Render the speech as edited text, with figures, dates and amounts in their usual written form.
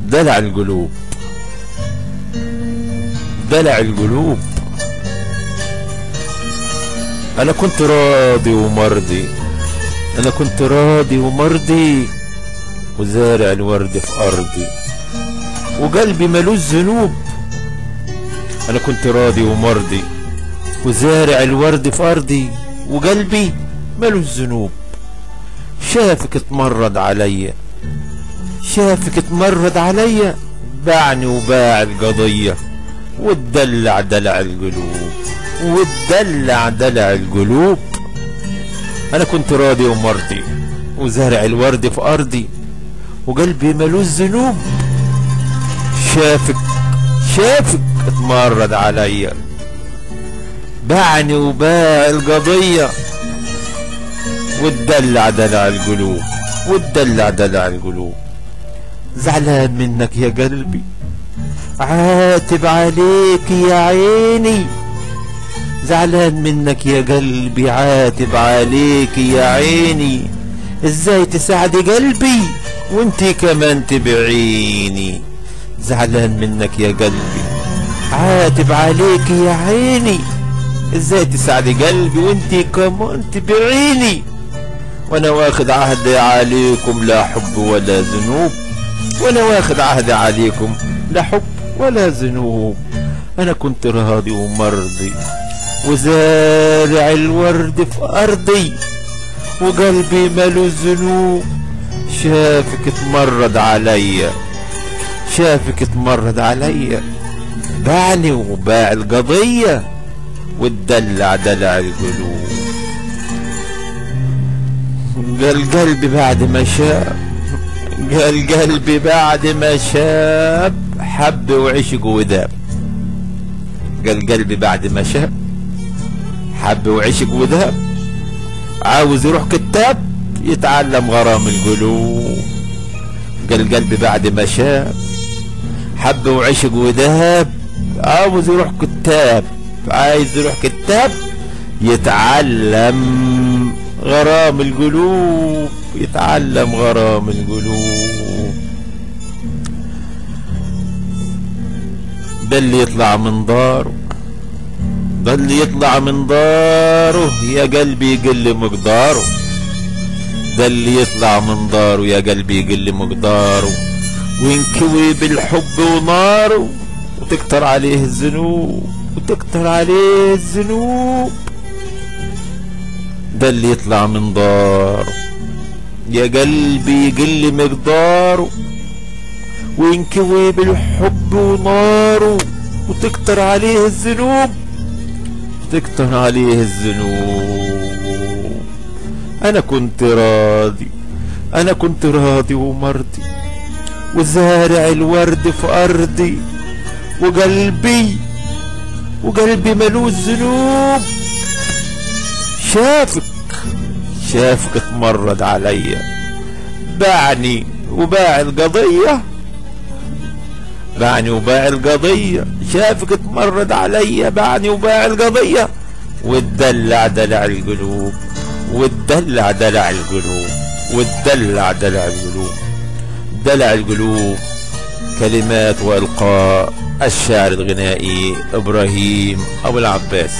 دلع القلوب، دلع القلوب. انا كنت راضي ومرضي، انا كنت راضي ومرضي، وزارع الورد في ارضي، وقلبي ملوش ذنوب. انا كنت راضي ومرضي، وزارع الورد في ارضي، وقلبي ملوش ذنوب. شافك اتمرد عليا، شافك اتمرد عليا، باعني وباع القضية، واتدلع دلع القلوب، واتدلع دلع القلوب. انا كنت راضي ومرضي، وزارع الورد في ارضي، وقلبي ملوش ذنوب. شافك اتمرد عليا، باعني وباع القضية، واتدلع دلع القلوب، واتدلع دلع القلوب. زعلان منك يا قلبي، عاتب عليك يا عيني، زعلان منك يا قلبي، عاتب عليك يا عيني. ازاي تساعدي قلبي وانتي كمان تبعيني؟ زعلان منك يا قلبي، عاتب عليك يا عيني. ازاي تساعدي قلبي وانتي كمان تبعيني؟ وانا واخد عهدي عليكم لا حب ولا ذنوب، وانا واخد عهدي عليكم لا حب ولا ذنوب. انا كنت راضي ومرضي، وزارع الورد في ارضي، وقلبي مالوش ذنوب. شافك اتمرد عليا، شافك اتمرد عليا، باعني وباع القضية، واتدلع دلع القلوب. قال قلبي بعد ما شاب، قال قلبي بعد ما شاب، حب وعشق وداب. قال قلبي بعد ما شاب، حب وعشق وداب، عاوز يروح كتاب يتعلم غرام القلوب. قال قلبي بعد ما شاب، حب وعشق وداب، عاوز يروح كتاب، عايز يروح كتاب يتعلم غرام القلوب، يتعلم غرام القلوب. ده اللي يطلع من داره، ده اللي يطلع من داره يا قلبي يقل مقداره، ده اللي يطلع من داره يا قلبي يقل مقداره، وينكوي بالحب وناره، وتكتر عليه الذنوب، وتكتر عليه الذنوب. ده اللي يطلع من داره يا قلبي يقل مقداره، وينكوي بالحب وناره، وتكتر عليه الذنوب، تكتر عليه الذنوب. انا كنت راضي، انا كنت راضي ومرضي، وزارع الورد في ارضي، وقلبي ملوش ذنوب. شافك اتمرد عليا، باعني وباع القضية، باعني وباع القضية. شافك اتمرد عليا، باعني وباع القضية، واتدلع دلع القلوب، واتدلع دلع القلوب، واتدلع دلع القلوب. دلع القلوب. كلمات والقاء الشاعر الغنائي ابراهيم ابو العباس.